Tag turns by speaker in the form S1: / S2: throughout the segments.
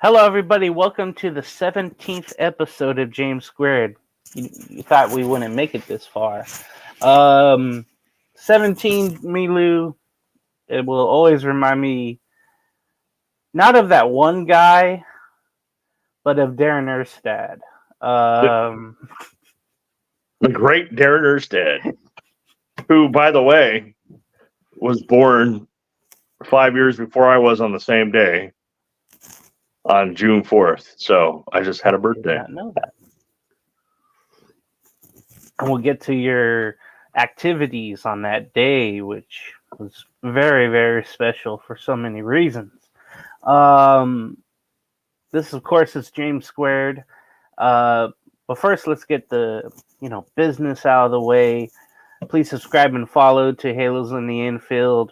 S1: Hello, everybody. Welcome to the 17th episode of James Squared. You thought we wouldn't make it this far. 17, Milu, it will always remind me not of that one guy, but of Darren Erstad. Um,
S2: The great Darren Erstad, who, by the way, was born 5 years before I was on the same day on June 4th. So I just had a
S1: did
S2: birthday.
S1: not know that. And we'll get to your activities on that day, which was very, very special for so many reasons. This, of course, is James Squared. But first, let's get the business out of the way. Please subscribe and follow to Halos in the Infield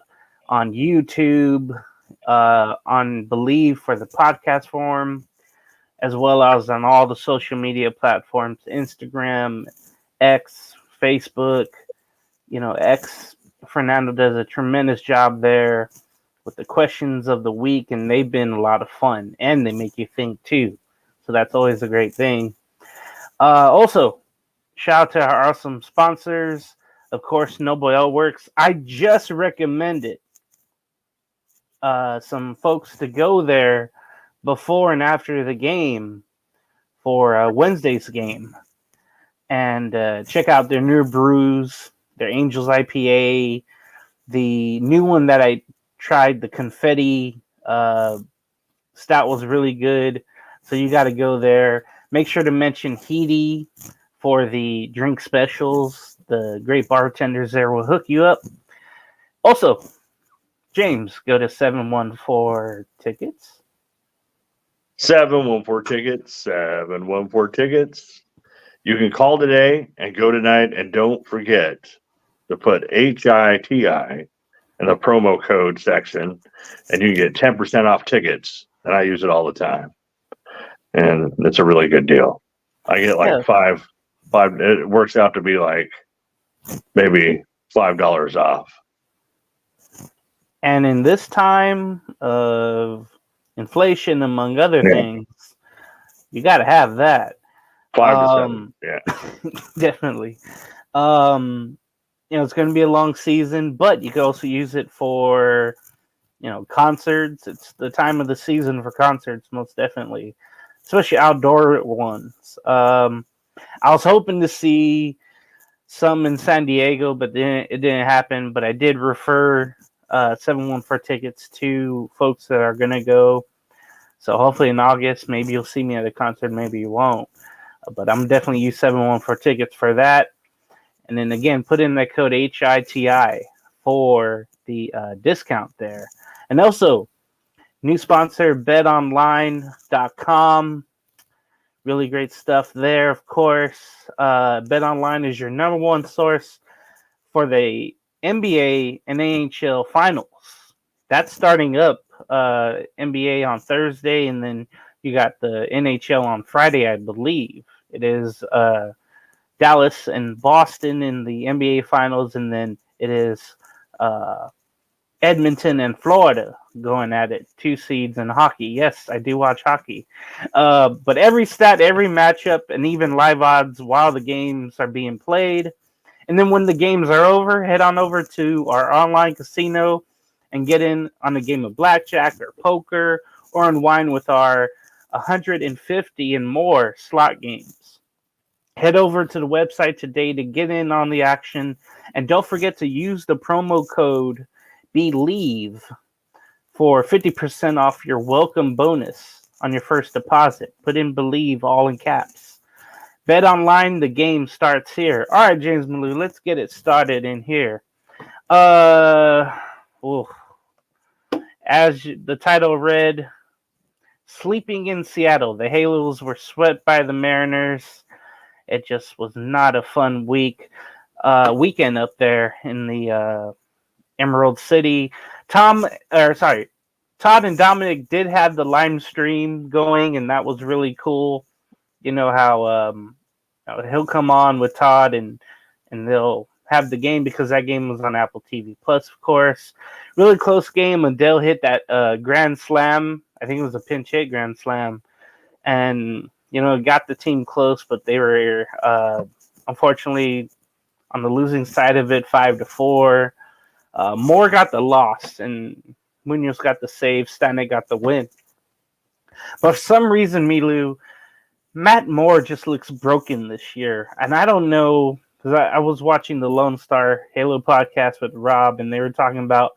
S1: on YouTube, on Believe for the podcast form, as well as on all the social media platforms: Instagram, X, Facebook. X, Fernando does a tremendous job there with the questions of the week, and they've been a lot of fun, and they make you think too. So that's always a great thing. Also, shout out to our awesome sponsors. Of course, Noble Ale Works. I just recommended some folks to go there before and after the game for Wednesday's game and check out their new brews, their Angels IPA, the new one that I tried, the confetti stout was really good. So you got to go there. Make sure to mention Heedy for the drink specials. The great bartenders there will hook you up. Also, James, go to 714 tickets.
S2: 714 tickets, 714 tickets. You can call today and go tonight, and don't forget to put HITI in the promo code section, and you can get 10% off tickets. And I use it all the time. And it's a really good deal. I get like five. It works out to be like maybe $5 off.
S1: And in this time of inflation, among other things, you got to have that.
S2: 5 to 7, yeah.
S1: Definitely. It's going to be a long season, but you can also use it for, concerts. It's the time of the season for concerts, most definitely, especially outdoor ones. I was hoping to see some in San Diego, but it didn't happen. But I did refer 714 tickets to folks that are going to go. So hopefully in August, maybe you'll see me at a concert, maybe you won't. But I'm definitely use 714 tickets for that. And then again, put in that code HITI for the discount there. And also, new sponsor, betonline.com. Really great stuff there, of course. BetOnline is your number one source for the NBA and AHL finals. That's starting up NBA on Thursday, and then you got the NHL on Friday, I believe. It is Dallas and Boston in the NBA finals, and then it is Edmonton and Florida going at it. 2 seeds in hockey. Yes, I do watch hockey. But every stat, every matchup, and even live odds while the games are being played. And then when the games are over, head on over to our online casino and get in on a game of blackjack or poker or unwind with our 150 and more slot games. Head over to the website today to get in on the action. And don't forget to use the promo code BELIEVE for 50% off your welcome bonus on your first deposit. Put in BELIEVE all in caps. Bet online, the game starts here. All right, James Malou, let's get it started in here. As the title read, sleeping in Seattle. The Halos were swept by the Mariners. It just was not a fun weekend up there in the Emerald City. Todd and Dominic did have the live stream going, and that was really cool. You know how he'll come on with Todd, and they'll have the game because that game was on Apple TV Plus, of course. Really close game. Adele hit that grand slam I think it was a pinch hit grand slam, and it got the team close, but they were unfortunately on the losing side of it, 5-4. Moore got the loss, and Munoz got the save. Stanek got the win. But for some reason, Milu, Matt Moore just looks broken this year, and I don't know, because I was watching the Lone Star Halo podcast with Rob, and they were talking about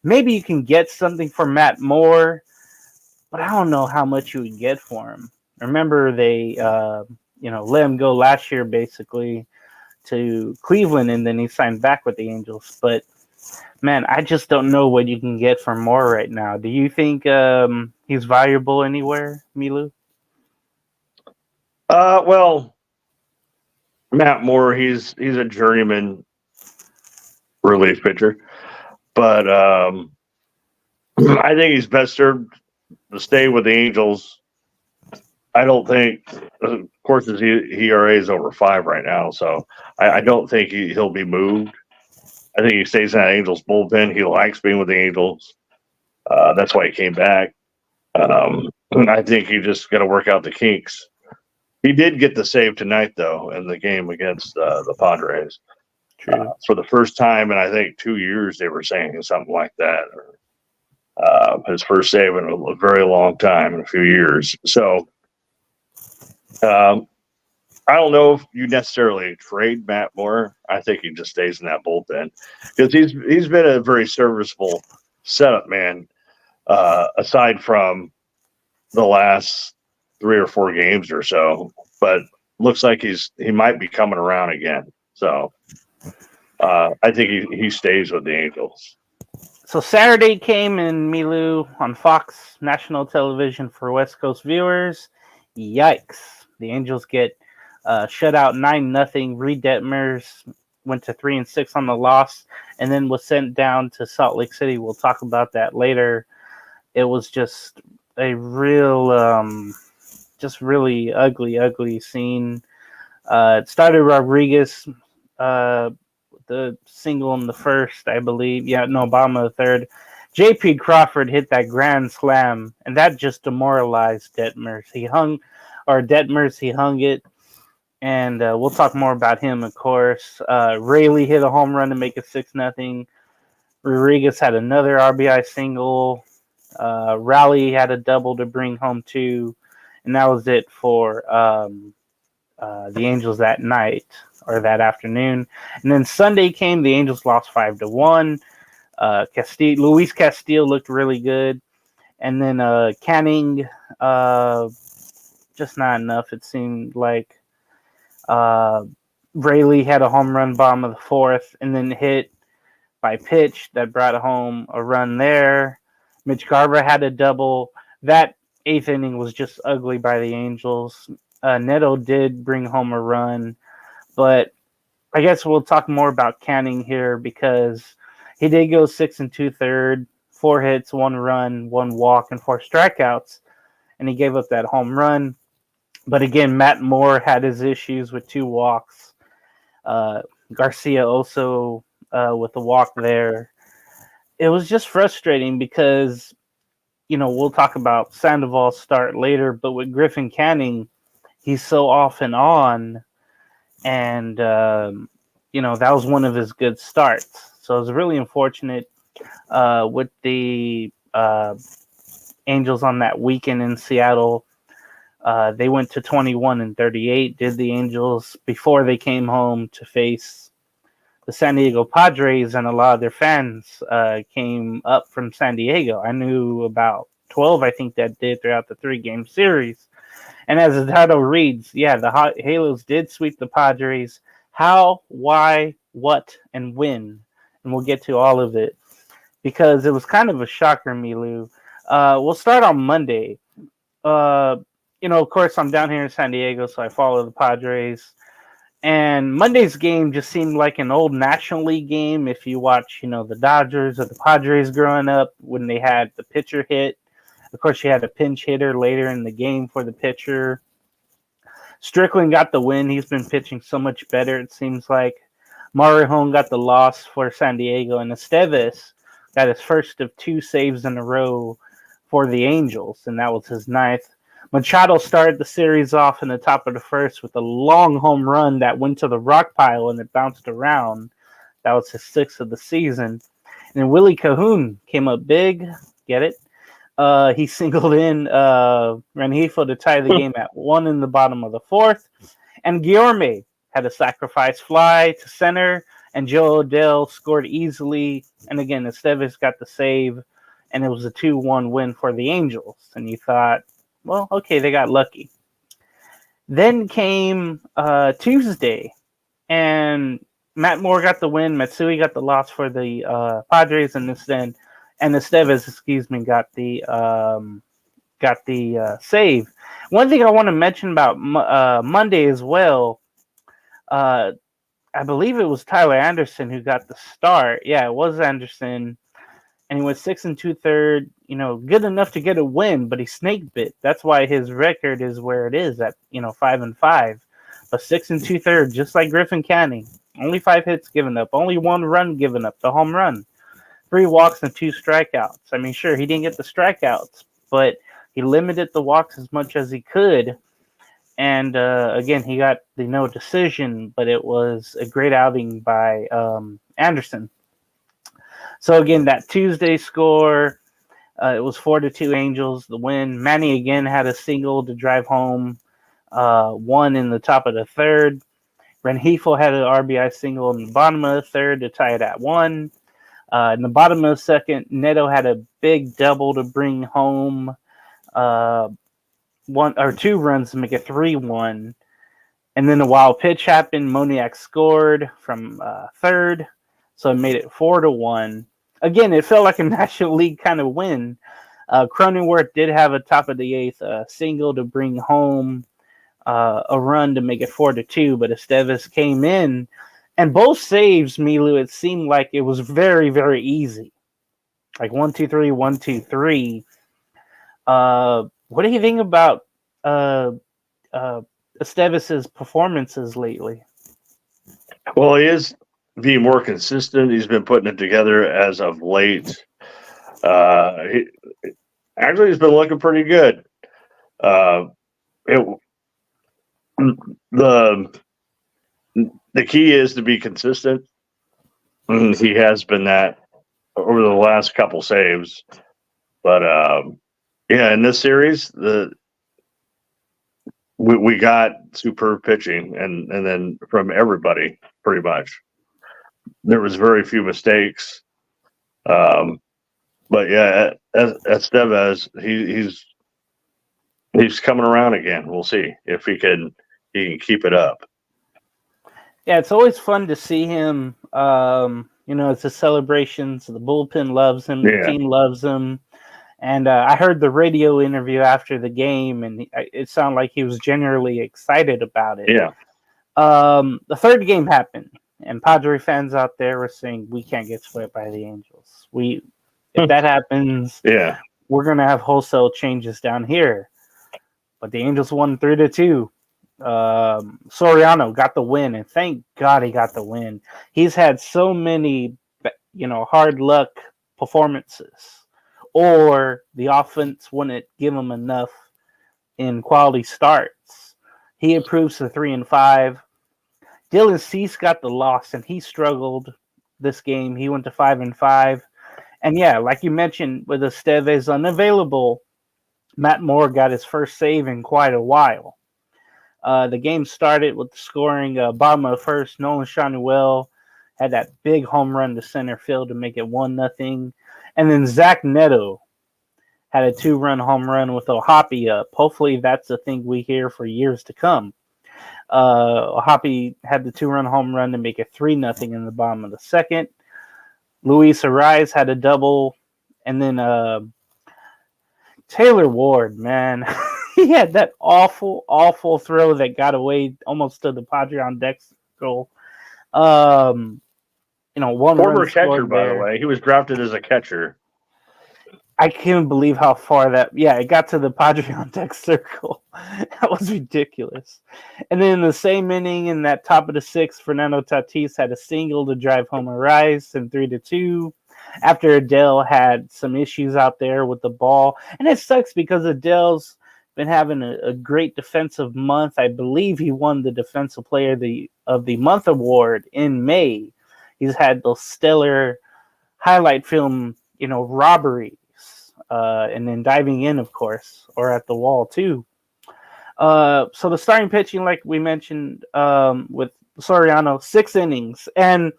S1: maybe you can get something for Matt Moore, but I don't know how much you would get for him. Remember, they let him go last year basically to Cleveland, and then he signed back with the Angels. But man, I just don't know what you can get for Moore right now. Do you think he's valuable anywhere, Milu?
S2: Well, Matt Moore, he's a journeyman relief pitcher, but I think he's best served to stay with the Angels. I don't think, of course, his ERA is over 5 right now, so I don't think he'll be moved. I think he stays in that Angels bullpen. He likes being with the Angels. That's why he came back. I think he just got to work out the kinks. He did get the save tonight, though, in the game against the Padres. For the first time in, I think, 2 years, they were saying something like that. His first save in a very long time, in a few years. So I don't know if you necessarily trade Matt Moore. I think he just stays in that bullpen because he's been a very serviceable setup man, aside from the last 3 or 4 games or so. But looks like he might be coming around again. So I think he stays with the Angels.
S1: So Saturday came in, Milu, on Fox National Television for West Coast viewers. Yikes. The Angels get shut out 9-0. Reid Detmers went to 3-6 on the loss and then was sent down to Salt Lake City. We'll talk about that later. It was just a real, just really ugly scene. It started Rodriguez, the single in the first, I believe. Yeah, no, bottom of the third. J.P. Crawford hit that grand slam, and that just demoralized Detmers. He hung it, and we'll talk more about him, of course. Rayleigh hit a home run to make it 6-0. Rodriguez had another RBI single. Raleigh had a double to bring home 2, and that was it for the Angels that night or that afternoon. And then Sunday came, the Angels lost 5-1. Luis Castillo looked really good, and then Canning just not enough. It seemed like Rayleigh had a home run bottom of the 4th, and then hit by pitch that brought home a run there. Mitch Garver had a double. That 8th inning was just ugly by the Angels. Neto did bring home a run, but I guess we'll talk more about Canning here because he did go 6 2/3, 4 hits, 1 run, 1 walk, and 4 strikeouts, and he gave up that home run. But again, Matt Moore had his issues with 2 walks. Garcia also with the walk there. It was just frustrating because, we'll talk about Sandoval's start later, but with Griffin Canning, he's so off and on, and that was one of his good starts. So it was really unfortunate with the Angels on that weekend in Seattle. They went to 21-38, did the Angels, before they came home to face the San Diego Padres, and a lot of their fans came up from San Diego. I knew about 12, I think, that did throughout the 3-game series. And as the title reads, yeah, the Halos did sweep the Padres. How, why, what, and when? And we'll get to all of it because it was kind of a shocker, Milu. We'll start on Monday. Of course, I'm down here in San Diego, so I follow the Padres. And Monday's game just seemed like an old National League game. If you watch, the Dodgers or the Padres growing up, when they had the pitcher hit. Of course, you had a pinch hitter later in the game for the pitcher. Strickland got the win. He's been pitching so much better, it seems like. Marijon got the loss for San Diego, and Esteves got his first of 2 saves in a row for the Angels, and that was his ninth. Machado started the series off in the top of the first with a long home run that went to the rock pile and it bounced around. That was his sixth of the season. And then Willie Cahoon came up big. Get it? He singled in Rengifo to tie the game at 1 in the bottom of the fourth. And Guillorme had a sacrifice fly to center, and Joe Odell scored easily. And again, Estevez got the save, and it was a 2-1 win for the Angels. And you thought, well, okay, they got lucky. Then came Tuesday, and Matt Moore got the win. Matsui got the loss for the Padres, and Estevez, got the save. One thing I want to mention about Monday as well, I believe it was Tyler Anderson who got the start. Yeah, it was Anderson, and he went 6 2/3. Good enough to get a win, but he snake bit. That's why his record is where it is at 5-5. But 6 2/3, just like Griffin Canning. Only 5 hits given up, only 1 run given up, the home run. 3 walks and 2 strikeouts. I mean, sure, he didn't get the strikeouts, but he limited the walks as much as he could. And again, he got the no decision, but it was a great outing by Anderson. So again, that Tuesday score, it was 4-2 Angels, the win. Manny again had a single to drive home, 1 in the top of the third. Rengifo had an RBI single in the bottom of the third to tie it at 1. In the bottom of the second, Neto had a big double to bring home 1 or 2 runs to make it 3-1. And then a wild pitch happened. Moniak scored from third, so it made it 4-1. Again, it felt like a National League kind of win. Cronenworth did have a top of the eighth single to bring home a run to make it 4-2, but Estevez came in, and both saves, Milu, it seemed like it was very, very easy. Like 1-2-3, 1-2-3. What do you think about Estevez's performances lately?
S2: Well, he is being more consistent. He's been putting it together as of late. He's been looking pretty good. The key is to be consistent. He has been that over the last couple saves. But in this series, we got superb pitching, and then from everybody pretty much. There was very few mistakes. But yeah, Estevez, he's coming around again. We'll see if he can keep it up.
S1: Yeah, it's always fun to see him. It's the celebrations. The bullpen loves him. The team loves him. And I heard the radio interview after the game, and it sounded like he was genuinely excited about it.
S2: Yeah.
S1: The third game happened, and Padre fans out there were saying, we can't get swept by the Angels. If that happens, we're going to have wholesale changes down here. But the Angels won 3-2. Soriano got the win, and thank God he got the win. He's had so many, hard luck performances, or the offense wouldn't give him enough in quality starts. He improves to 3-5. Dylan Cease got the loss, and he struggled this game. He went to 5-5. And yeah, like you mentioned, with Estevez unavailable, Matt Moore got his first save in quite a while. The game started with the scoring bottom of the first. Nolan Shanuel had that big home run to center field to make it 1-0. And then Zach Neto had a 2-run home run with Ohapi up. Hopefully that's a thing we hear for years to come. Ohapi had the 2-run home run to make it 3-0 in the bottom of the second. Luis Ariz had a double. And then Taylor Ward, man. He had that awful, awful throw that got away almost to the Padre on deck goal. One
S2: former catcher, by the way. He was drafted as a catcher.
S1: I can't believe how far that. Yeah, it got to the Padre on deck circle. That was ridiculous. And then in the same inning, in that top of the sixth, Fernando Tatis had a single to drive home Ariz and 3-2. after Adele had some issues out there with the ball. And it sucks because Adele's been having a great defensive month. I believe he won the Defensive Player of the Month award in May. He's had those stellar highlight film, robberies, and then diving in, of course, or at the wall too. So the starting pitching, like we mentioned, with Soriano, 6 innings, and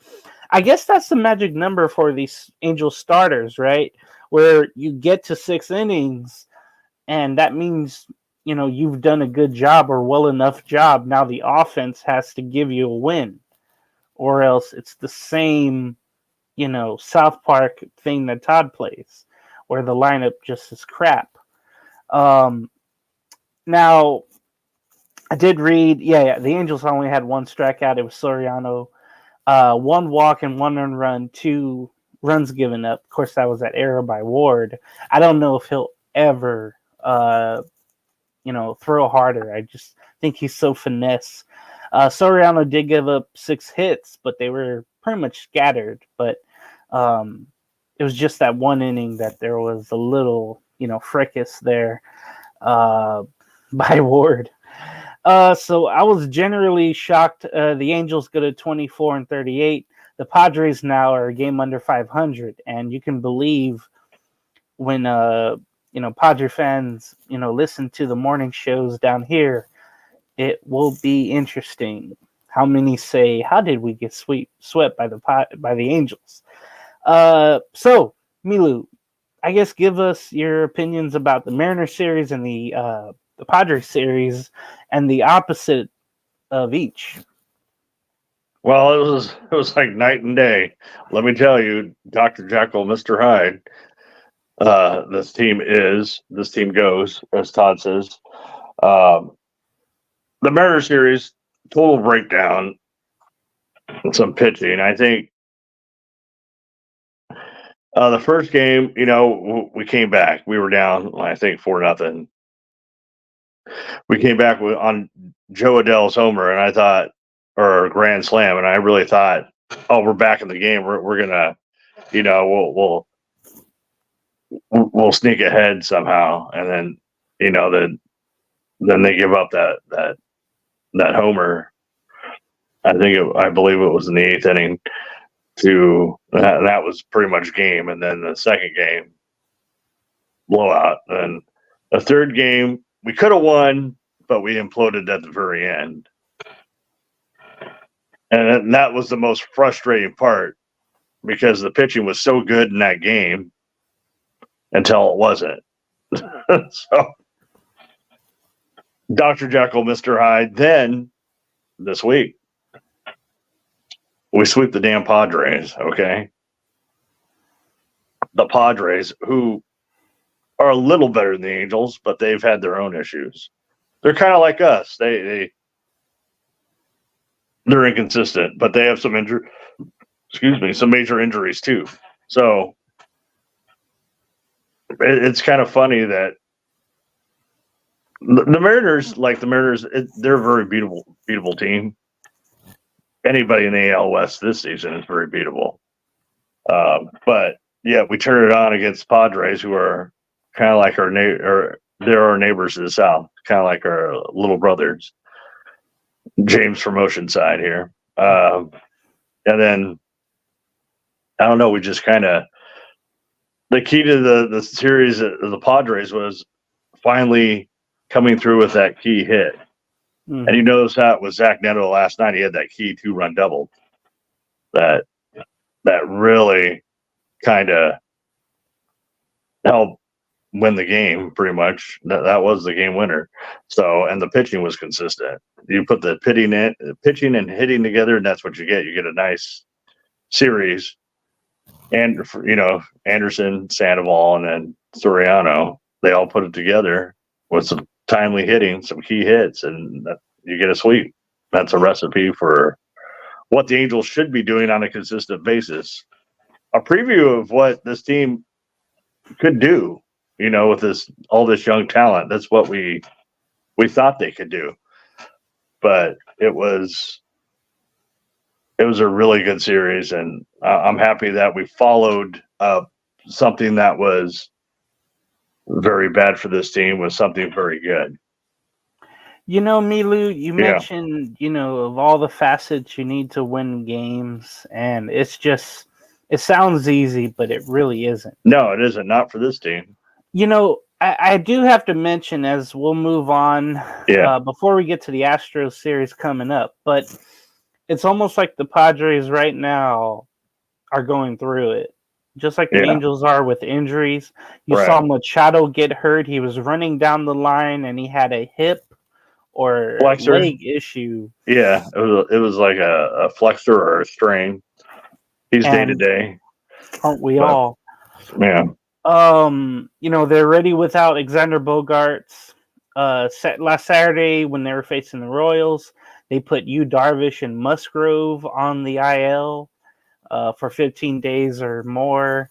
S1: I guess that's the magic number for these Angels starters, right? Where you get to 6 innings, and that means you've done a good job or well enough job. Now the offense has to give you a win, or else it's the same South Park thing that Todd plays, where the lineup just is crap. Now I did read, the Angels only had 1 strikeout. It was Soriano, 1 walk and 1 earned run, 2 runs given up. Of course, that was that error by Ward. I don't know if he'll ever, throw harder. I just think he's so finesse. Soriano did give up 6 hits, but they were pretty much scattered. But it was just that 1 inning that there was a little, fracas there by Ward. So I was generally shocked. The Angels go to 24-38. The Padres now are a game under 500, and you can believe when Padre fans listen to the morning shows down here, it will be interesting. How many say, "How did we get swept by the Angels?" So Milu, I guess give us your opinions about the Mariners series and the Padres series, and the opposite of each.
S2: Well, it was like night and day. Let me tell you, Dr. Jekyll, Mr. Hyde. This team goes, as Todd says. The Mariners series, total breakdown, and some pitching. I think the first game, we came back. We were down, I think, 4-0. We came back on Joe Adele's homer, and I thought, or grand slam, and I really thought, oh, we're back in the game. We're gonna, we'll sneak ahead somehow, and then, then they give up that homer. I believe it was in the 8th inning. That was pretty much game, and then the second game, blowout, and the third game we could have won, but we imploded at the very end. And that was the most frustrating part, because the pitching was so good in that game until it wasn't. So, Dr. Jekyll, Mr. Hyde. Then this week, we sweep the damn Padres, okay? The Padres, who are a little better than the Angels, but they've had their own issues. They're kind of like us. They're inconsistent, but they have some major injuries too. So it's kind of funny that the Mariners, they're a very beatable team. Anybody in the AL West this season is very beatable. But yeah, we turn it on against Padres, who are kind of like they're our neighbors to the south, kind of like our little brothers. James from Oceanside here. And then, I don't know, we just kind of, the key to the series of the Padres was finally coming through with that key hit. Mm-hmm. And you notice that with Zach Neto last night, he had that key 2-run double that really kind of helped win the game, pretty much. That was the game winner. So, and the pitching was consistent. You put the pitching and hitting together, and that's what you get. You get a nice series. And, Anderson, Sandoval, and then Soriano, they all put it together with some timely hitting, some key hits, and you get a sweep. That's a recipe for what the Angels should be doing on a consistent basis. A preview of what this team could do, with all this young talent. That's what we thought they could do. But it was a really good series, and I'm happy that we followed something that was very bad for this team was something very good.
S1: Milu, you
S2: Yeah.
S1: mentioned, of all the facets you need to win games, and it sounds easy, but it really isn't.
S2: No, it isn't. Not for this team.
S1: I do have to mention as we'll move on before we get to the Astros series coming up, but it's almost like the Padres right now are going through it, just like the Angels are with injuries. You saw Machado get hurt. He was running down the line and he had a hip or
S2: flexor
S1: leg issue.
S2: Yeah, it was like a flexor or a strain. He's day to day.
S1: Aren't we all?
S2: Yeah.
S1: They're ready without Alexander Bogaerts. Last Saturday when they were facing the Royals, they put Yu Darvish and Musgrove on the IL for 15 days or more.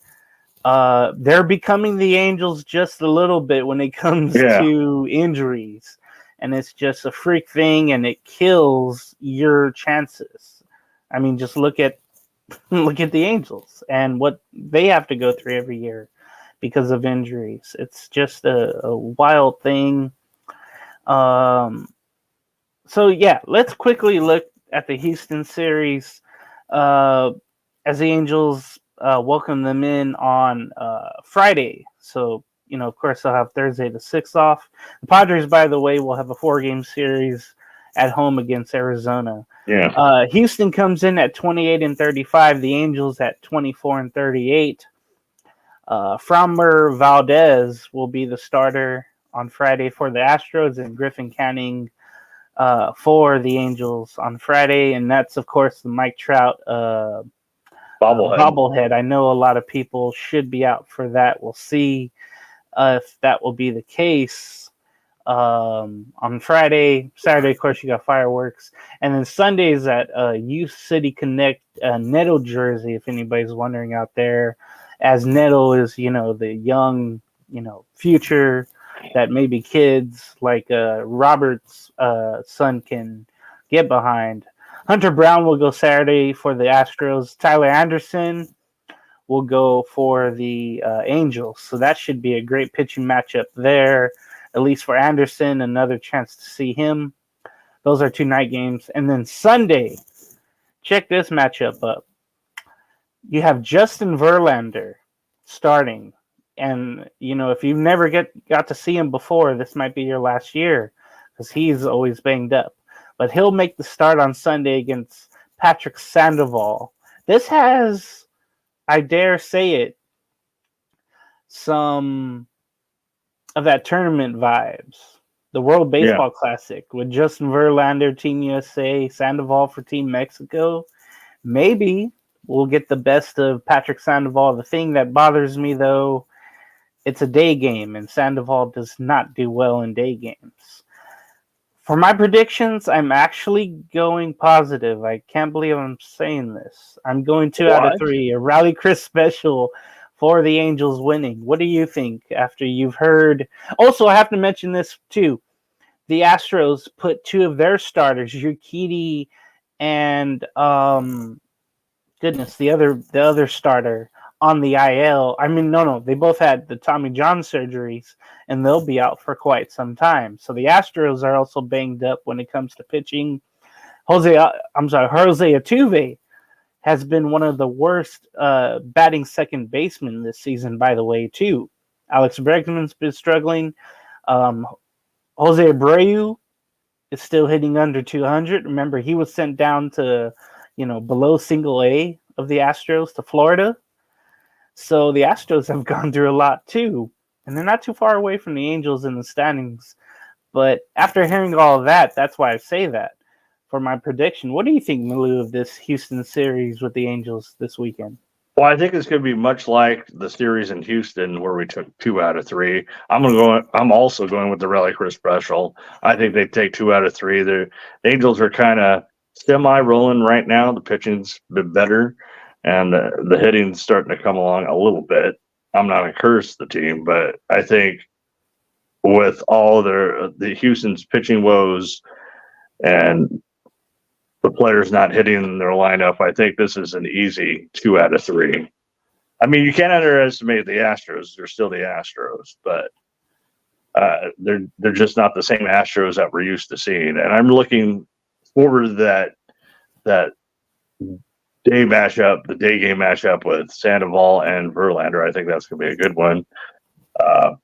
S1: They're becoming the Angels just a little bit when it comes to injuries. And it's just a freak thing, and it kills your chances. I mean, just look at the Angels and what they have to go through every year because of injuries. It's just a wild thing. So let's quickly look at the Houston series as the Angels welcome them in on Friday. So, of course, they'll have Thursday the 6th off. The Padres, by the way, will have a 4-game series at home against Arizona.
S2: Yeah.
S1: Houston comes in at 28-35. The Angels at 24-38. Framber Valdez will be the starter on Friday for the Astros, and Griffin Canning for the Angels on Friday. And that's, of course, the Mike Trout bobblehead. I know a lot of people should be out for that. We'll see if that will be the case on Friday. Saturday, of course, you got fireworks. And then Sundays at Youth City Connect Neto jersey, if anybody's wondering out there, as Neto is, the young, future that maybe kids like Robert's son can get behind. Hunter Brown will go Saturday for the Astros. Tyler Anderson will go for the Angels. So that should be a great pitching matchup there, at least for Anderson. Another chance to see him. Those are 2 night games. And then Sunday, check this matchup up. You have Justin Verlander starting. And, if you've never got to see him before, this might be your last year because he's always banged up. But he'll make the start on Sunday against Patrick Sandoval. This has, I dare say it, some of that tournament vibes. The World Baseball Classic with Justin Verlander, Team USA, Sandoval for Team Mexico. Maybe we'll get the best of Patrick Sandoval. The thing that bothers me, though, it's a day game, and Sandoval does not do well in day games. For my predictions, I'm actually going positive. I can't believe I'm saying this. I'm going 2 out of 3. A Rally Chris special for the Angels winning. What do you think after you've heard? Also, I have to mention this too. The Astros put 2 of their starters, Urquidy and the other starter, on the IL. I mean, no, they both had the Tommy John surgeries, and they'll be out for quite some time. So the Astros are also banged up when it comes to pitching. Jose Altuve has been one of the worst batting second basemen this season, by the way, too. Alex Bregman's been struggling. Jose Abreu is still hitting under 200. Remember, he was sent down to, below single A of the Astros to Florida. So the Astros have gone through a lot too, and they're not too far away from the Angels in the standings. But after hearing all of that, that's why I say that for my prediction. What do you think, Melau, of this Houston series with the Angels this weekend?
S2: Well, I think it's going to be much like the series in Houston where we took 2 out of 3. I'm also going with the Rally Chris special. I think they take 2 out of 3. The Angels are kind of semi-rolling right now. The pitching's been better, and the hitting's starting to come along a little bit. I'm not going to curse the team, but I think with all the Houston's pitching woes and the players not hitting their lineup, I think this is an easy 2 out of 3. I mean, you can't underestimate the Astros. They're still the Astros, but they're just not the same Astros that we're used to seeing. And I'm looking forward to that the day game matchup with Sandoval and Verlander. I think that's going to be a good one.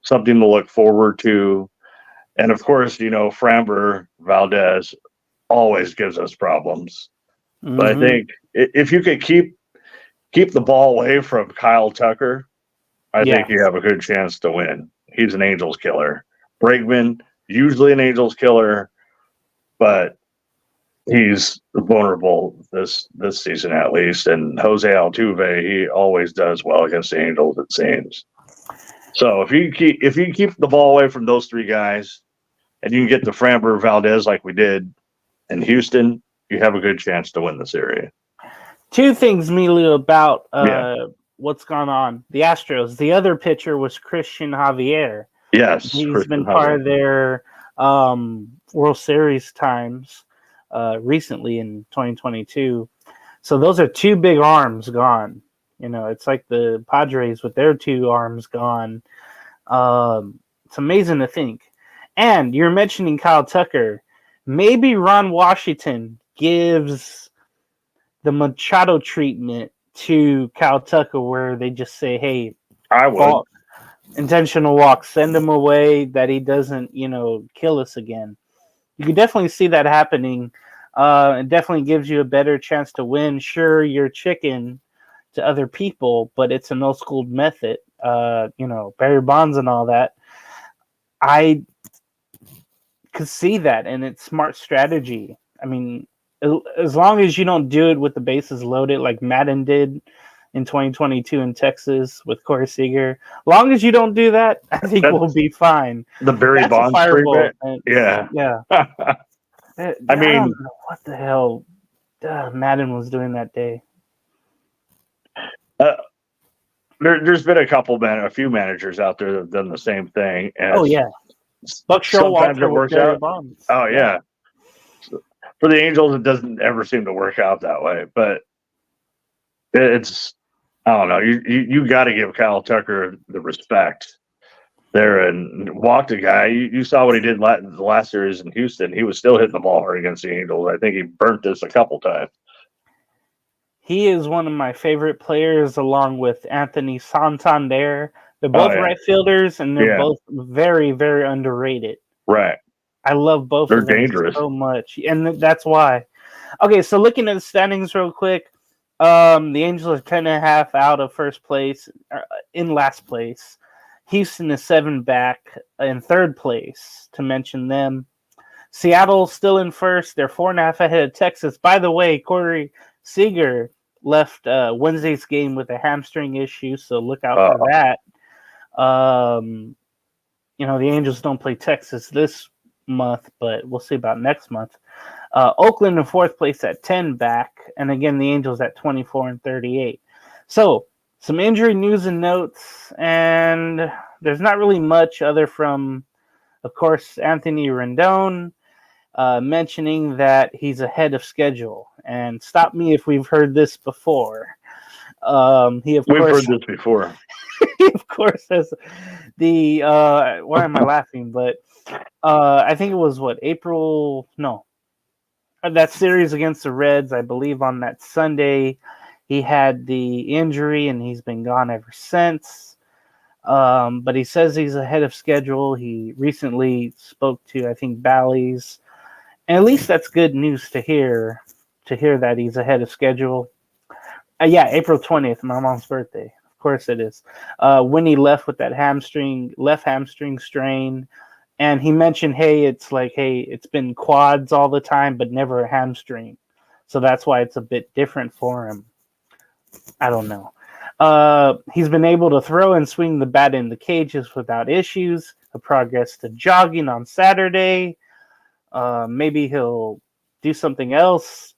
S2: Something to look forward to. And of course, Framber Valdez always gives us problems.
S1: Mm-hmm.
S2: But I think if you could keep the ball away from Kyle Tucker, I think you have a good chance to win. He's an Angels killer. Bregman, usually an Angels killer, but he's vulnerable this season at least. And Jose Altuve, he always does well against the Angels, it seems. So if you keep the ball away from those three guys, and you can get to Framber Valdez like we did in Houston, you have a good chance to win the series.
S1: Two things, Melau, about what's gone on. The Astros. The other pitcher was Christian Javier.
S2: Yes,
S1: he's been part of their World Series times recently in 2022. So those are two big arms gone. It's like the Padres with their two arms gone. It's amazing to think. And you're mentioning Kyle Tucker. Maybe Ron Washington gives the Machado treatment to Kyle Tucker, where they just say, "Hey, intentional walk, send him away, that he doesn't, kill us again." You could definitely see that happening. It definitely gives you a better chance to win. Sure, you're chicken to other people, but it's an old school method. Barry Bonds and all that. I could see that, and it's smart strategy. I mean, as long as you don't do it with the bases loaded like Madden did in 2022 in Texas with Corey Seager, long as you don't do that, I think we'll be fine.
S2: The Barry Bonds treatment? Yeah.
S1: I mean, don't know what the hell Madden was doing that day.
S2: There's been a few managers out there that have done the same thing. And
S1: Buck Showalter with Barry Bonds.
S2: Oh, yeah. For the Angels, it doesn't ever seem to work out that way. But it's, I don't know. You got to give Kyle Tucker the respect there and walk the guy. You saw what he did the last series in Houston. He was still hitting the ball hard against the Angels. I think he burnt this a couple times.
S1: He is one of my favorite players, along with Anthony Santander. They're both right fielders, and they're both very, very underrated.
S2: Right.
S1: I love both of them dangerous. So much, and that's why. Okay, so looking at the standings real quick, the Angels are 10.5 out of first place, in last place. Houston is 7 back in third place, to mention them. Seattle's still in first. They're 4.5 ahead of Texas. By the way, Corey Seager left Wednesday's game with a hamstring issue, so look out for that. The Angels don't play Texas this month, but we'll see about next month. Oakland in fourth place at 10 back, and again, the Angels at 24 and 38. So, some injury news and notes, and there's not really much other from, of course, Anthony Rendon mentioning that he's ahead of schedule. And stop me if we've heard this before. We've
S2: heard this before.
S1: He, of course, has the why am I laughing? But I think it was April? No, that series against the Reds. I believe on that Sunday, he had the injury, and he's been gone ever since. But he says he's ahead of schedule. He recently spoke to, I think, Bally's, and at least that's good news to hear. To hear that he's ahead of schedule. April 20th, my mom's birthday. Of course it is. When he left with that left hamstring strain, and he mentioned, it's been quads all the time, but never a hamstring. So that's why it's a bit different for him. I don't know. He's been able to throw and swing the bat in the cages without issues. A progress to jogging on Saturday. Maybe he'll do something else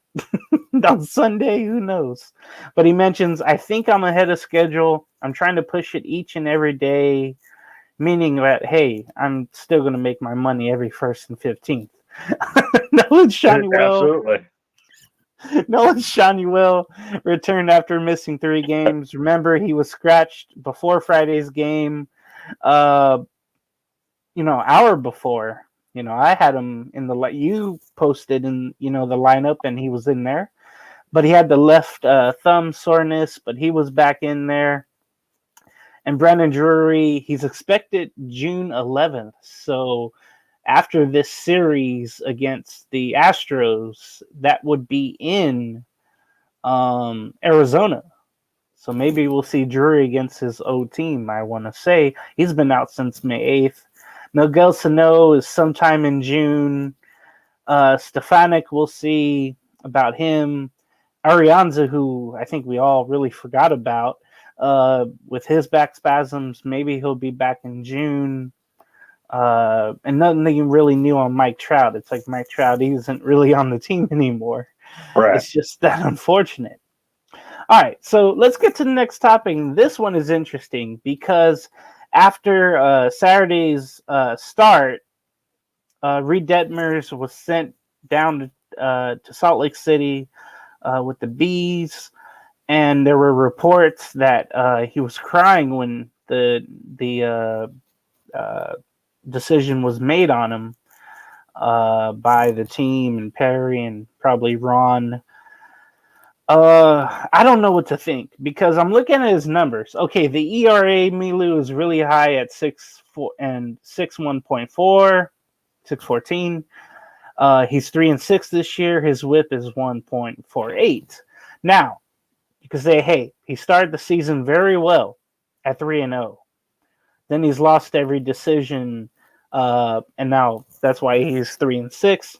S1: on Sunday, who knows? But he mentions, I think I'm ahead of schedule. I'm trying to push it each and every day, meaning that, hey, I'm still going to make my money every 1st and 15th. No, it's Shiny Will.
S2: Absolutely.
S1: Nolan Shanuel returned after missing 3 games. Remember, he was scratched before Friday's game. Uh, hour before. I had him in the you posted in the lineup, and he was in there. But he had the left thumb soreness, but he was back in there. And Brandon Drury, he's expected June 11th. So after this series against the Astros, that would be in Arizona. So maybe we'll see Drury against his old team, I want to say. He's been out since May 8th. Miguel Sano is sometime in June. Stefanik, we'll see about him. Arianza, who I think we all really forgot about, with his back spasms, maybe he'll be back in June. And nothing really new on Mike Trout. It's like Mike Trout isn't really on the team anymore.
S2: Right.
S1: It's just that unfortunate. All right, so let's get to the next topic. This one is interesting because after Saturday's start, Reid Detmers was sent down to Salt Lake City with the Bees, and there were reports that he was crying when the decision was made on him by the team and Perry and probably Ron. I don't know what to think because I'm looking at his numbers. Okay, the ERA Milu is really high at 6.4 and 6.1.4, 6.14. He's 3-6 this year. His WHIP is 1.48. Now, you can say, hey, he started the season very well at 3-0. Then he's lost every decision, and now that's why he's 3-6.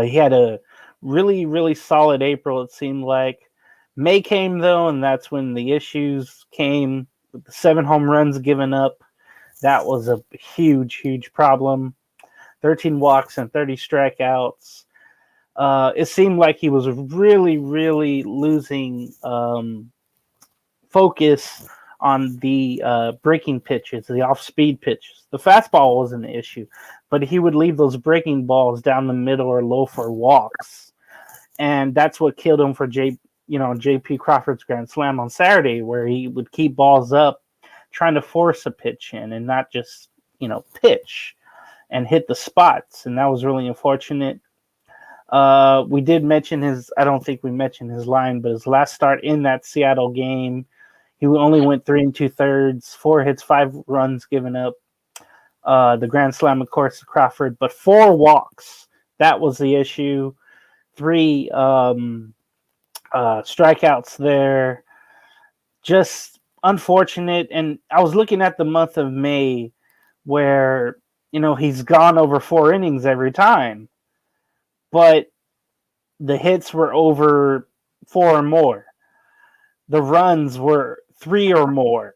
S1: He had a really, really solid April, it seemed like. May came, though, and that's when the issues came with the 7 home runs given up. That was a huge, huge problem. 13 walks and 30 strikeouts. It seemed like he was really, really losing focus on the breaking pitches, the off-speed pitches. The fastball wasn't an issue, but he would leave those breaking balls down the middle or low for walks. And that's what killed him for J.P. Crawford's grand slam on Saturday, where he would keep balls up, trying to force a pitch in and not just, pitch and hit the spots. And that was really unfortunate. We did mention I don't think we mentioned his line, but his last start in that Seattle game, he only went 3 2/3, 4 hits, 5 runs given up. The grand slam, of course, to Crawford, but 4 walks. That was the issue. 3 strikeouts there. Just unfortunate. And I was looking at the month of May where, he's gone over 4 innings every time. But the hits were over 4 or more. The runs were 3 or more,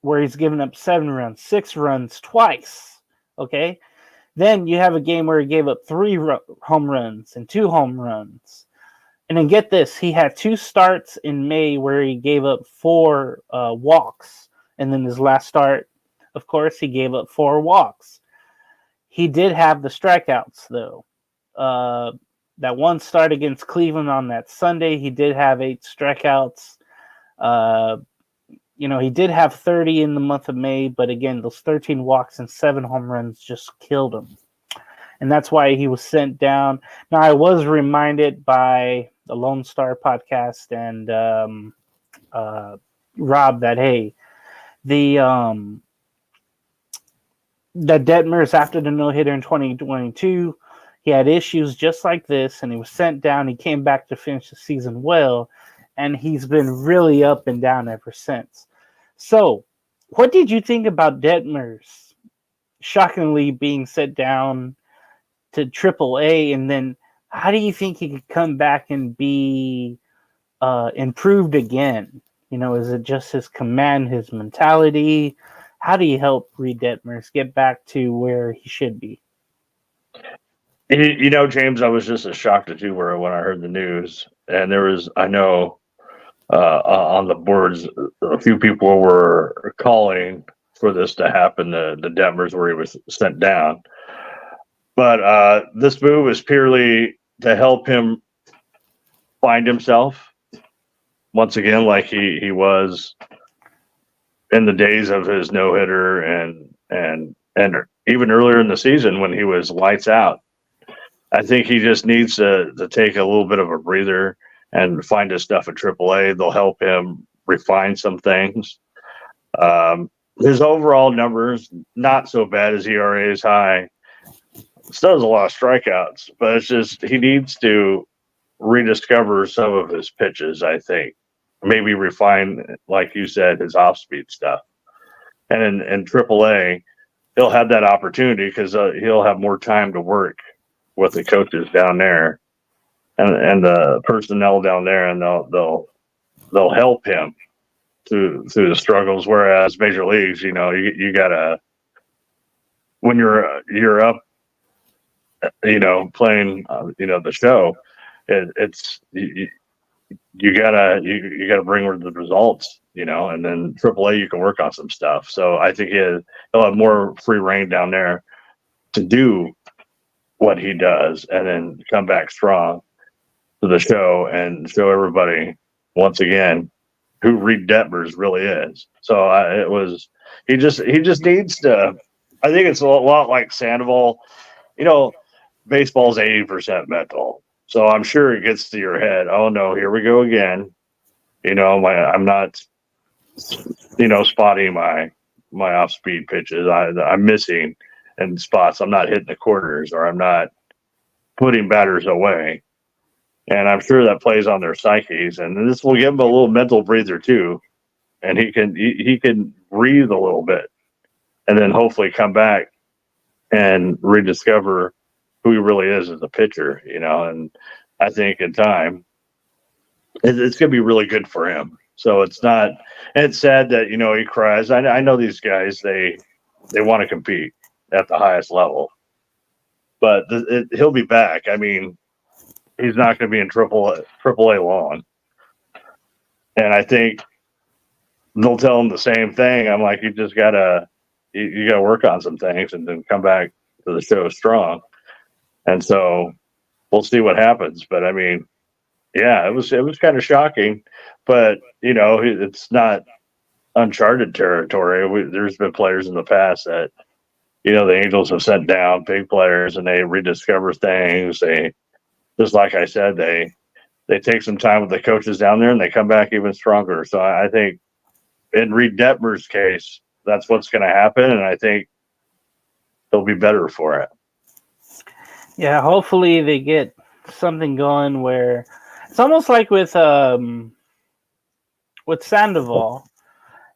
S1: where he's given up 7 runs, 6 runs twice. Okay? Then you have a game where he gave up 3 home runs and 2 home runs. And then get this, he had 2 starts in May where he gave up 4 walks. And then his last start, of course, he gave up 4 walks. He did have the strikeouts, though. That one start against Cleveland on that Sunday, he did have 8 strikeouts. He did have 30 in the month of May, but again, those 13 walks and 7 home runs just killed him. And that's why he was sent down. Now, I was reminded by the Lone Star podcast and Rob that, hey, that Detmers, after the no-hitter in 2022, he had issues just like this, and he was sent down. He came back to finish the season well, and he's been really up and down ever since. So, what did you think about Detmers shockingly being set down to AAA, and then how do you think he could come back and be improved again? Is it just his command, his mentality? How do you help Reid Detmers get back to where he should be?
S2: James, I was just as shocked as you were when I heard the news. And there was, I know, on the boards, a few people were calling for this to happen, the Detmers where he was sent down. But this move is purely to help him find himself once again, like he was in the days of his no hitter and even earlier in the season when he was lights out. I think he just needs to take a little bit of a breather and find his stuff at AAA. They'll help him refine some things. His overall numbers not so bad. His ERA is high. Still has a lot of strikeouts, but it's just he needs to rediscover some of his pitches. I think maybe refine, like you said, his off-speed stuff. And in AAA, he'll have that opportunity because he'll have more time to work with the coaches down there and the personnel down there, and they'll help him through the struggles. Whereas major leagues, you gotta, when you're up, playing, the show, it's you gotta bring the results, and then AAA you can work on some stuff. So I think he'll have more free reign down there to do what he does, and then come back strong to the show and show everybody once again who Reid Detmers really is. So he just needs to. I think it's a lot like Sandoval. Baseball's 80% mental. So I'm sure it gets to your head. Oh no, here we go again. I'm not, spotting my off speed pitches. I'm missing in spots. I'm not hitting the corners, or I'm not putting batters away. And I'm sure that plays on their psyches. And this will give him a little mental breather too. And he can breathe a little bit, and then hopefully come back and rediscover who he really is as a pitcher. And I think in time, it's going to be really good for him. So it's sad that, he cries. I know these guys, they want to compete at the highest level, but he'll be back. I mean, he's not going to be in AAA long. And I think they'll tell him the same thing. I'm like, you just gotta work on some things and then come back to the show strong. And so we'll see what happens. But I mean, yeah, it was kind of shocking, but it's not uncharted territory. There's been players in the past that, the Angels have sent down big players and they rediscover things. They, just like I said, they take some time with the coaches down there and they come back even stronger. So I think in Reid Detmers' case, that's what's going to happen. And I think they'll be better for it.
S1: Yeah, hopefully they get something going where it's almost like with Sandoval,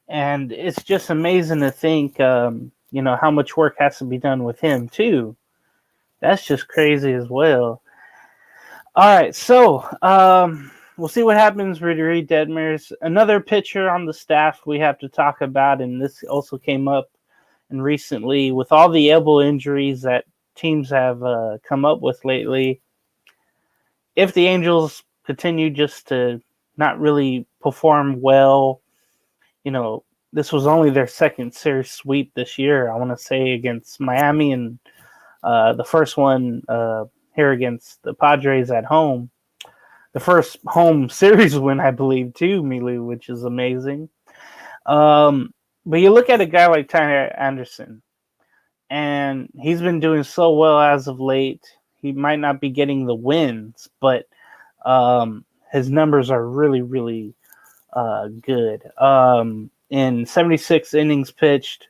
S1: and it's just amazing to think, how much work has to be done with him too. That's just crazy as well. All right, so we'll see what happens with Reid Detmers. Another pitcher on the staff we have to talk about, and this also came up and recently with all the elbow injuries that teams have come up with lately. If the Angels continue just to not really perform well, this was only their second series sweep this year, I want to say, against Miami, and the first one here against the Padres at home. The first home series win, I believe, too, Melau, which is amazing. But you look at a guy like Tyler Anderson, and he's been doing so well as of late. He might not be getting the wins, but his numbers are really, really good. In 76 innings pitched,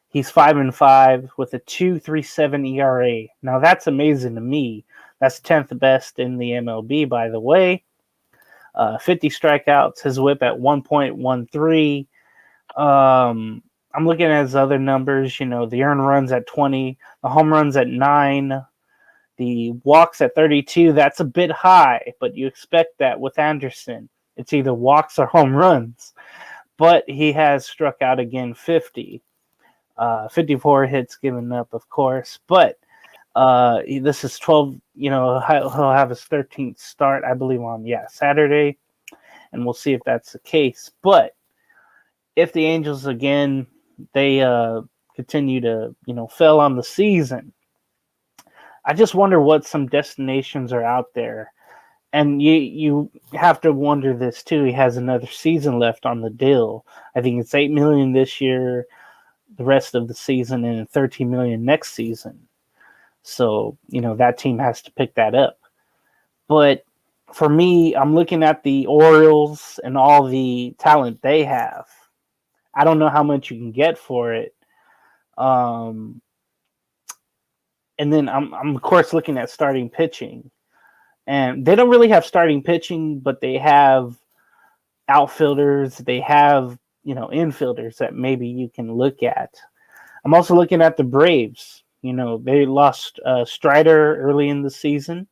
S1: he's 5-5 with a 2.37 ERA. Now that's amazing to me. That's 10th best in the MLB, by the way. 50 strikeouts, his whip at 1.13. I'm looking at his other numbers, the earned runs at 20, the home runs at 9, the walks at 32. That's a bit high, but you expect that with Anderson. It's either walks or home runs. But he has struck out again 50. 54 hits given up, of course. But this is 12, he'll have his 13th start, I believe, on Saturday. And we'll see if that's the case. But if the Angels, again, they continue to, fail on the season, I just wonder what some destinations are out there. And you have to wonder this too. He has another season left on the deal. I think it's $8 million this year, the rest of the season, and $13 million next season. So that team has to pick that up. But for me, I'm looking at the Orioles and all the talent they have. I don't know how much you can get for it. And then I'm of course looking at starting pitching. And they don't really have starting pitching, but they have outfielders. They have, infielders that maybe you can look at. I'm also looking at the Braves. They lost Strider early in the season.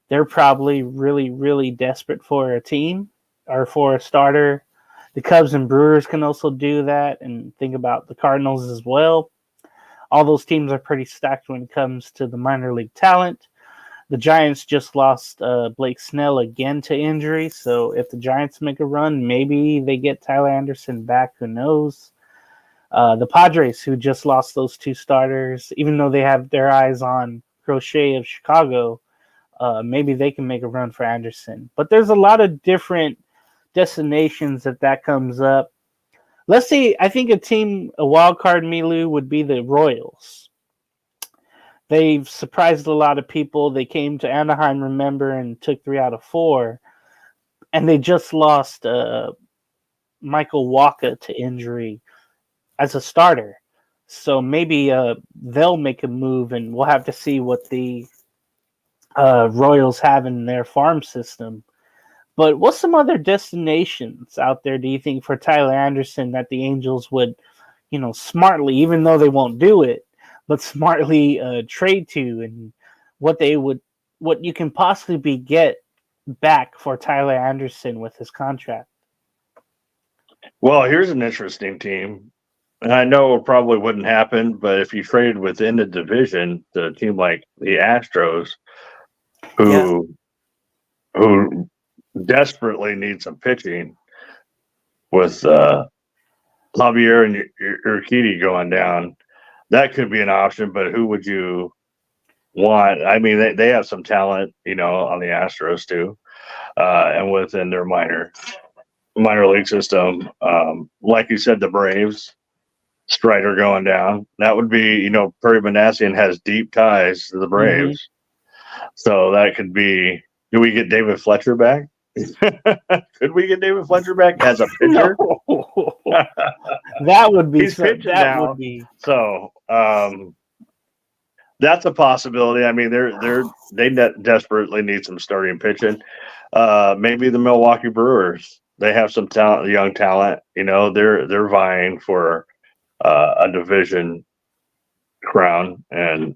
S1: They're probably really, really desperate for a team or for a starter. The Cubs and Brewers can also do that, and think about the Cardinals as well. All those teams are pretty stacked when it comes to the minor league talent. The Giants just lost Blake Snell again to injury, so if the Giants make a run, maybe they get Tyler Anderson back. Who knows? The Padres, who just lost those two starters, even though they have their eyes on Crochet of Chicago, maybe they can make a run for Anderson. But there's a lot of different destinations if that comes up. Let's see. I think a wild card Milu would be the Royals. They've surprised a lot of people. They came to Anaheim, remember, and took 3 out of 4. And they just lost Michael Wacha to injury as a starter. So maybe they'll make a move, and we'll have to see what the Royals have in their farm system. But what's some other destinations out there, do you think, for Tyler Anderson that the Angels would, smartly, even though they won't do it, but smartly trade to, and what you can possibly get back for Tyler Anderson with his contract?
S2: Well, here's an interesting team. And I know it probably wouldn't happen, but if you traded within the division, the team like the Astros, who desperately need some pitching, with Javier and Urquidy going down, that could be an option. But who would you want? I mean, they have some talent, on the Astros too, and within their minor league system. Like you said, the Braves, Strider going down. That would be, Perry Manassian has deep ties to the Braves. So that could be, do we get David Fletcher back? Could we get David Fletcher back as a pitcher?
S1: No. That would be
S2: He's pitching now. So that's a possibility. I mean, they desperately need some starting pitching. Maybe the Milwaukee Brewers. They have some talent, young talent. They're vying for a division crown and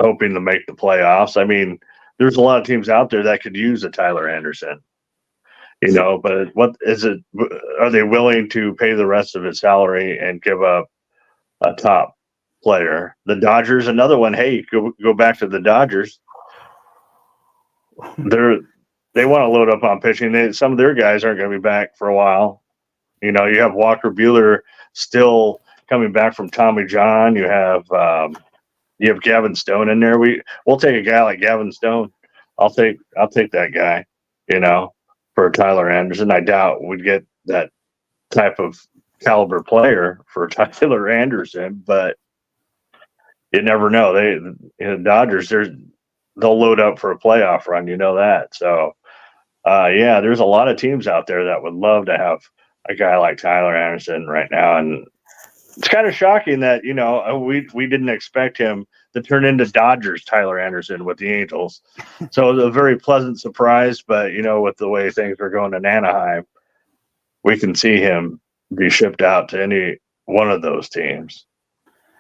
S2: hoping to make the playoffs. I mean, there's a lot of teams out there that could use a Tyler Anderson, but what is it? Are they willing to pay the rest of his salary and give up a top player? The Dodgers, another one. Hey, go back to the Dodgers. They want to load up on pitching. Some of their guys aren't going to be back for a while. You have Walker Buehler still coming back from Tommy John. You have Gavin Stone in there. We'll take a guy like Gavin Stone. I'll take that guy, for Tyler Anderson. I doubt we'd get that type of caliber player for Tyler Anderson, but you never know. The Dodgers, they'll load up for a playoff run, that. So, there's a lot of teams out there that would love to have a guy like Tyler Anderson right now, and it's kind of shocking that we didn't expect him to turn into Dodgers Tyler Anderson with the Angels. So it was a very pleasant surprise, but with the way things are going in Anaheim, we can see him be shipped out to any one of those teams.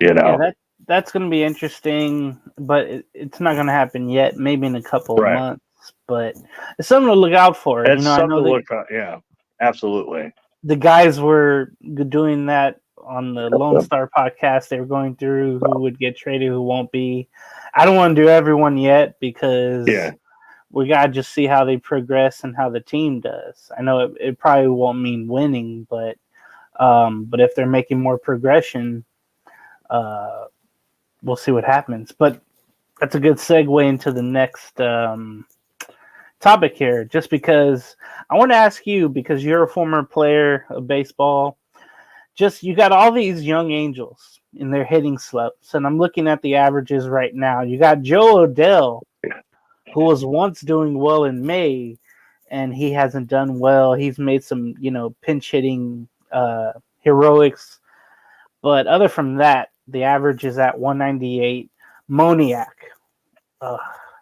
S1: Yeah, that's going to be interesting, but it's not going to happen yet. Maybe in a couple of months, but it's something to look out for.
S2: It's something to look at. Yeah, absolutely.
S1: The guys were doing that on the Lone Star podcast. They were going through who would get traded, who won't be. I don't want to do everyone yet because we got to just see how they progress and how the team does. I know it probably won't mean winning, but if they're making more progression, we'll see what happens. But that's a good segue into the next topic here, just because I want to ask you, because you're a former player of baseball. Just you got all these young angels in their hitting slumps, and I'm looking at the averages right now. You got Joe Odell, who was once doing well in May, and he hasn't done well. He's made some, pinch hitting heroics, but other from that, the average is at 198. Moniak, uh,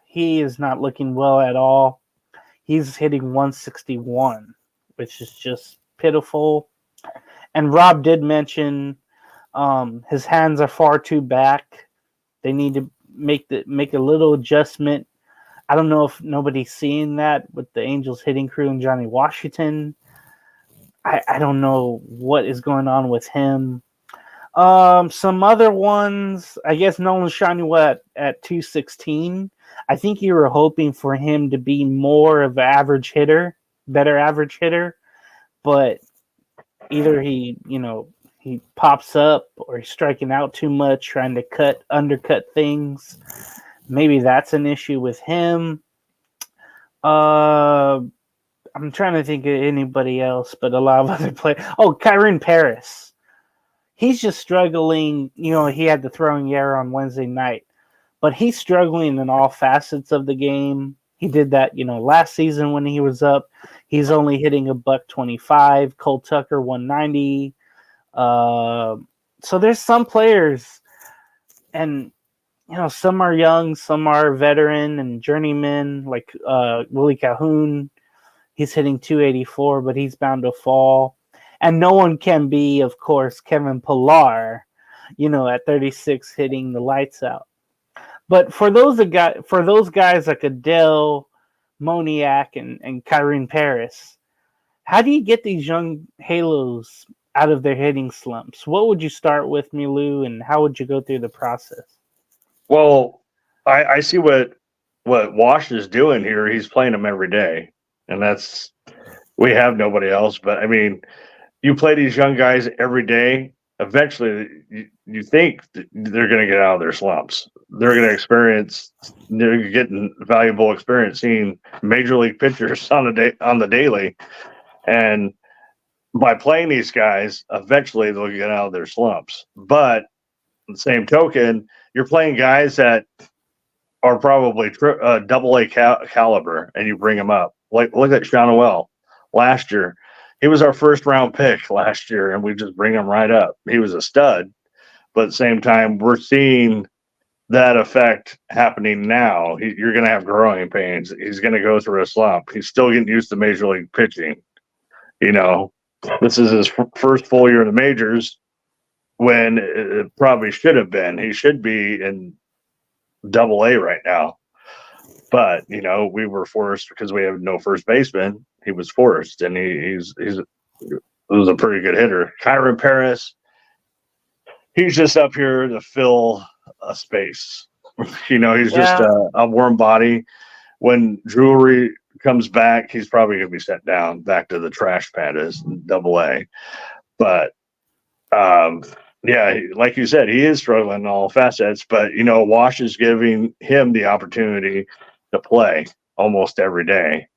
S1: he is not looking well at all. He's hitting 161, which is just pitiful. And Rob did mention his hands are far too back. They need to make a little adjustment. I don't know if nobody's seeing that with the Angels hitting crew and Johnny Washington. I don't know what is going on with him. Some other ones, I guess Nolan Schanuel at 216. I think you were hoping for him to be more of an average hitter, better average hitter, but either he pops up or he's striking out too much, trying to undercut things. Maybe that's an issue with him. I'm trying to think of anybody else, but a lot of other players. Oh, Kyron Paris. He's just struggling. He had the throwing error on Wednesday night, but he's struggling in all facets of the game. He did that, last season when he was up. He's only hitting a $125. Cole Tucker 190. So there's some players, and some are young, some are veteran and journeyman, like Willie Calhoun. He's hitting 284, but he's bound to fall. And no one can be, of course, Kevin Pillar, at 36 hitting the lights out. But for those guys like Adele, Moniak, and Kyron Paris, how do you get these young halos out of their hitting slumps? What would you start with, Melau, and how would you go through the process?
S2: Well, I see what Wash is doing here. He's playing them every day, and we have nobody else. But I mean, you play these young guys every day. Eventually, you think they're going to get out of their slumps. They're going to experience. They're getting valuable experience seeing major league pitchers on the daily, and by playing these guys, eventually they'll get out of their slumps. But on the same token, you're playing guys that are probably double A caliber, and you bring them up. Like, look at Schanuel last year. He was our first round pick last year, and we just bring him right up. He was a stud, but at the same time, we're seeing that effect happening now. You're going to have growing pains. He's going to go through a slump. He's still getting used to major league pitching. This is his first full year in the majors when it probably should have been. He should be in double A right now. But, we were forced because we have no first baseman. He was forced, and he was a pretty good hitter. Kyron Paris, he's just up here to fill a space. He's just a warm body. When Drury comes back, he's probably going to be sent down back to the trash pad as double A. But, like you said, he is struggling in all facets. But, Wash is giving him the opportunity to play almost every day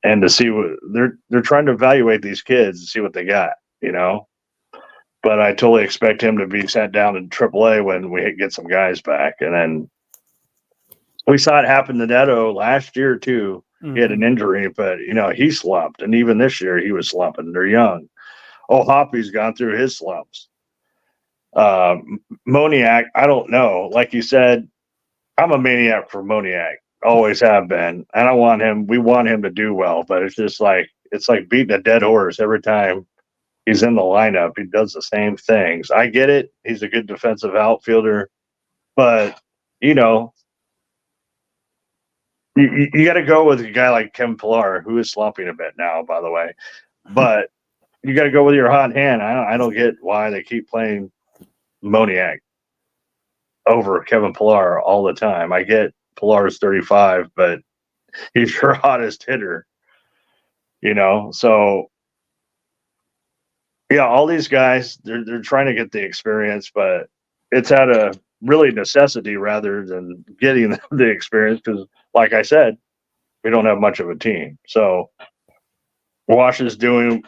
S2: and to see what they're trying to evaluate these kids and see what they got, But I totally expect him to be sent down in AAA when we get some guys back. And then we saw it happen to Neto last year too. Mm-hmm. He had an injury, but he slumped, and even this year he was slumping. They're young. Hoppy's gone through his slumps. Moniak, I don't know. Like you said, I'm a maniac for Moniak. Always have been. We want him to do well, but it's just like beating a dead horse every time he's in the lineup. He does the same things. I get it. He's a good defensive outfielder, but you got to go with a guy like Kevin Pillar, who is slumping a bit now, by the way. But you got to go with your hot hand. I don't get why they keep playing Moniak over Kevin Pillar all the time. I get Pillar's 35, but he's your hottest hitter. So yeah, all these guys, they're trying to get the experience, but it's out of really necessity rather than getting the experience. Because, like I said, We don't have much of a team. So Wash is doing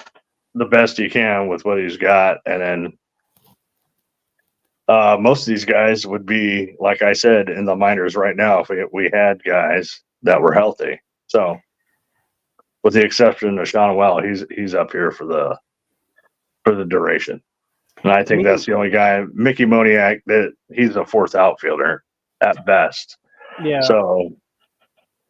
S2: the best he can with what he's got. And then most of these guys would be, like I said, in the minors right now if we had guys that were healthy. So with the exception of Sean Well, he's up here for the duration. And I think that's the only guy, Mickey Moniak, that he's a fourth outfielder at best.
S1: Yeah.
S2: So,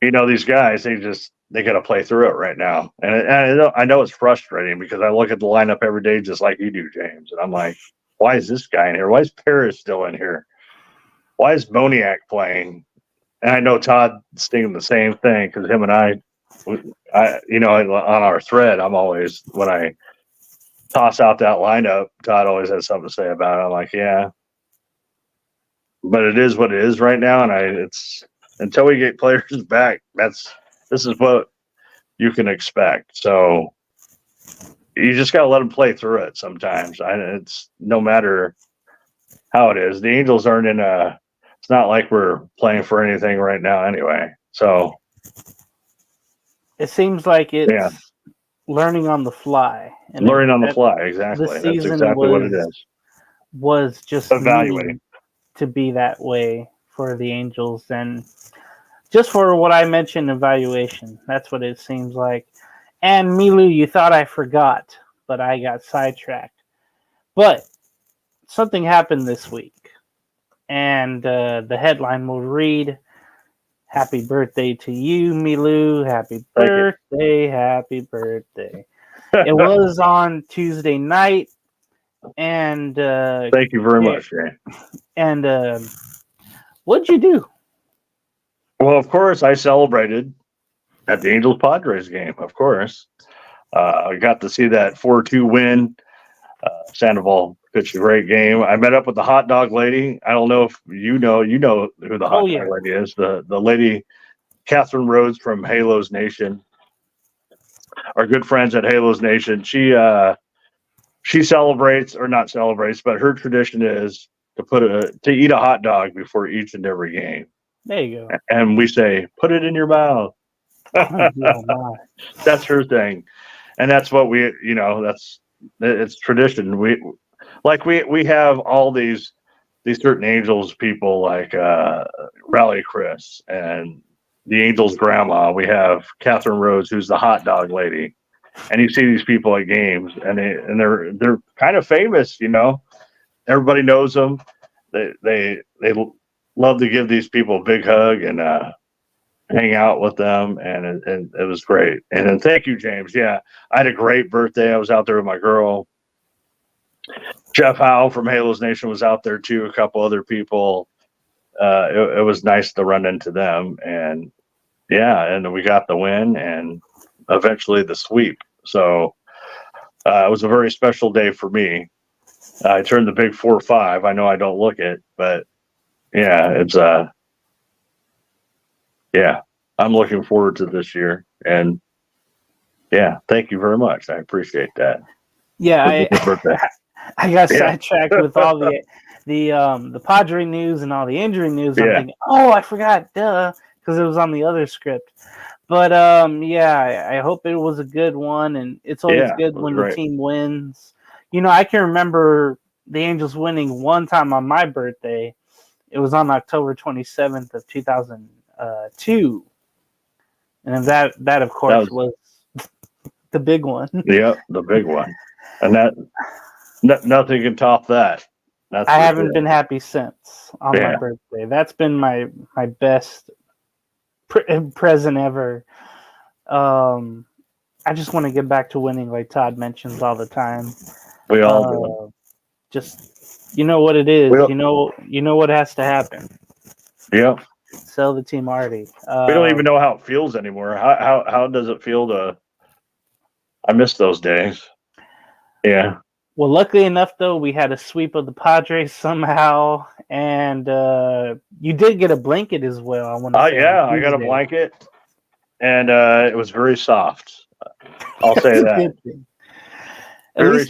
S2: these guys, they got to play through it right now. And I know it's frustrating because I look at the lineup every day just like you do, James. And I'm like, why is this guy in here? Why is Paris still in here? Why is Moniak playing? And I know Todd's thinking the same thing because him and I, on our thread, I'm always, when I toss out that lineup, Todd always has something to say about it. I'm like, yeah, but it is what it is right now, and it's until we get players back. This is what you can expect. So you just got to let them play through it. Sometimes it's no matter how it is. The Angels aren't in a. It's not like we're playing for anything right now, anyway. So
S1: it seems like it's learning on the fly.
S2: And learning on the fly, exactly. That's exactly what it is.
S1: Was just
S2: evaluating
S1: to be that way for the Angels, and just for what I mentioned, evaluation. That's what it seems like. And Melau, you thought I forgot, but I got sidetracked. But something happened this week, and the headline will read, "Happy birthday to you, Melau. Happy birthday, happy birthday." It was on Tuesday night, and
S2: thank you very much, Jay.
S1: And what'd you do?
S2: Well, of course, I celebrated at the Angels Padres game. Of course, I got to see that 4-2 win. Sandoval pitched a great game. I met up with the hot dog lady. I don't know if you know who the hot dog lady is. The lady, Catherine Rhodes from Halos Nation. Our good friends at Halos Nation. She celebrates, or not celebrates, but her tradition is to eat a hot dog before each and every game.
S1: There you go.
S2: And we say, put it in your mouth. That's her thing. And that's what it's tradition. We have all these certain Angels people like Rally Chris and the Angels grandma. We have Catherine Rhodes, who's the hot dog lady. And you see these people at games, and they're kind of famous, Everybody knows them. They love to give these people a big hug and hang out with them, and it was great. And then thank you, James. Yeah, I had a great birthday. I was out there with my girl. Jeff Howe from Halos Nation was out there too. A couple other people. It was nice to run into them, and and we got the win and eventually the sweep. So it was a very special day for me. I turned the big 4-5. I know I don't look it, but it's I'm looking forward to this year, and thank you very much. I appreciate that.
S1: Yeah, I got sidetracked with all the Padre news and all the injury news. I'm thinking, I forgot, because it was on the other script. But I hope it was a good one, and it's always good when the team wins. I can remember the Angels winning one time on my birthday. It was on October 27th of 2002, and that of course was the big one.
S2: Yeah, the big one, and that nothing can top that.
S1: I haven't been happy since on my birthday. That's been my best present ever. I just want to get back to winning, like Todd mentions all the time.
S2: We all do.
S1: Just what it is. You know what has to happen.
S2: Yeah.
S1: Sell the team already.
S2: We don't even know how it feels anymore. How does it feel to? I miss those days. Yeah.
S1: Well, luckily enough, though, we had a sweep of the Padres somehow, and you did get a blanket as well. I want to say.
S2: I got a blanket, and it was very soft. I'll say that.
S1: At least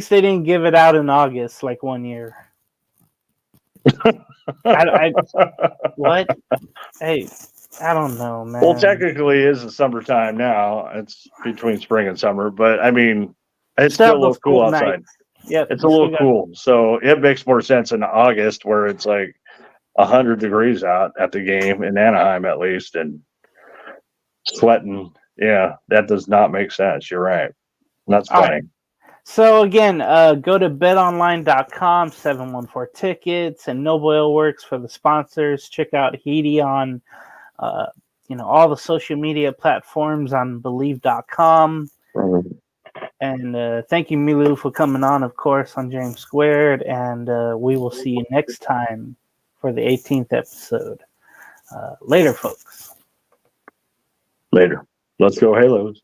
S1: they didn't give it out in August like one year. What? Hey, I don't know, man.
S2: Well, technically, it is the summertime now. It's between spring and summer, but I mean, it's still a
S1: those
S2: little cool outside.
S1: nights. Yep,
S2: It's a
S1: you still
S2: little cool, so it makes more sense in August where it's like 100 degrees out at the game in Anaheim, at least, and sweating. Yeah, that does not make sense. You're right. That's
S1: All
S2: funny.
S1: right. So again, go to betonline.com, 714 tickets, and Noble Oil Works for the sponsors. Check out Heidi on all the social media platforms on believe.com.
S2: Mhm.
S1: And thank you, Milu, for coming on, of course, on James Squared. And we will see you next time for the 18th episode. Later, folks.
S2: Later. Let's go Halos.